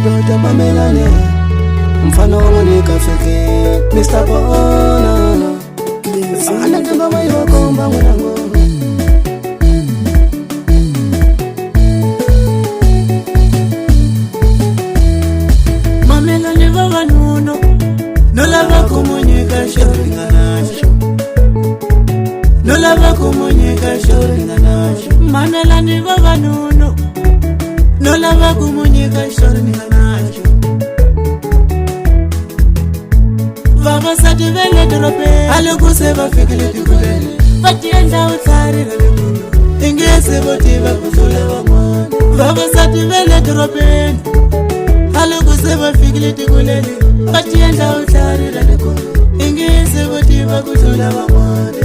madoda mamelane mfana wamonika feke Mr. Bona anatamba maiwakomba mwanangu mamelane vavanuno nolava kumunyika shoringanacho nolava kumunyika shoringanacho mamelane vavanuno nolava kumunyika shoringanacho vavasati vele dorope alokuse vafikile tikulele vatienda utsarira lekulu ingese votiva kusula vamwana vavasati vele doropeni alokuse vafikile tikulele vatienda utsarira lekulu ingese votiva kusula vamwana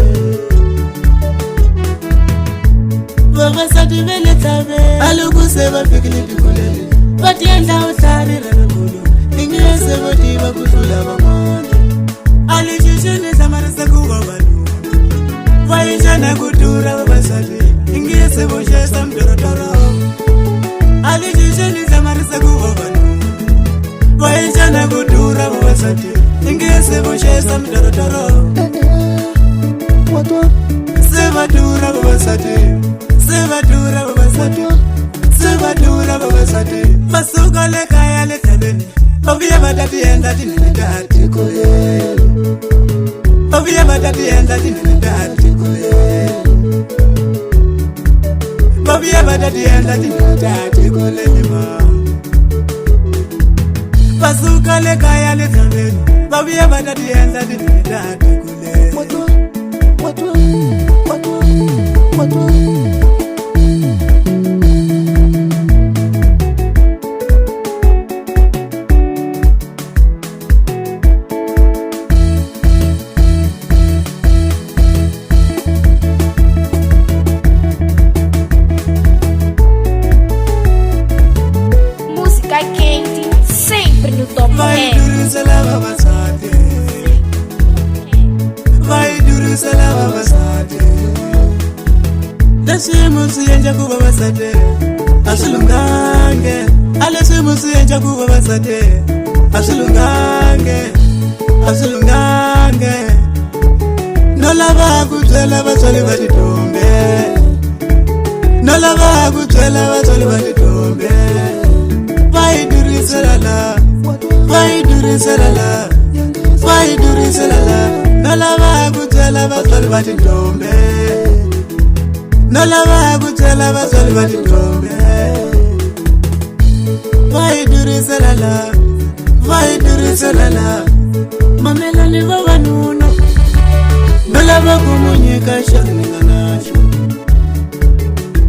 vavasati vele tave alokuse vafikile tikulele vatienda utsarira lekulu ingese votiva kusula vamwana alishishini samarisa kuwa vanu vaishana kudura vavasati ingese voshesa mdorotoro alishishini samarisa kuwa vanu vaishana kudura vavasati ingese voshesa mdorotoro sevadura vavasati sevadura vavasati sevadura vavasati masuka lekaya letabeni vaviya vatatienda tinenetati kulele vaviya vatatienda tinenetati kulele vaviya vatatienda tinenetati kulele vasuka lekaya letabeni vaviya vatatienda tinenetati kulele Siyenja kuba basate asilungange alesimu siyenja kuba basate asilungange asilungange nolava kutwela basoli batitombe nolava kutwela basoli batitombe vaiduriselala vaiduriselala vaiduriselala nolava kutwela basoli batitombe nolava kutwela basoli batitombe vaiduriselala vaiduriselala mamelane vavanuno nolava kumunyika shoringanacho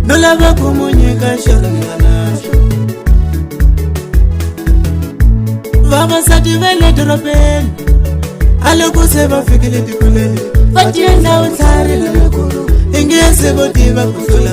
nolava kumunyika shoringanacho vavasati vele doropeni alokuse vafikile tikulele vatienda utsarila lekulu ingese votiva kusula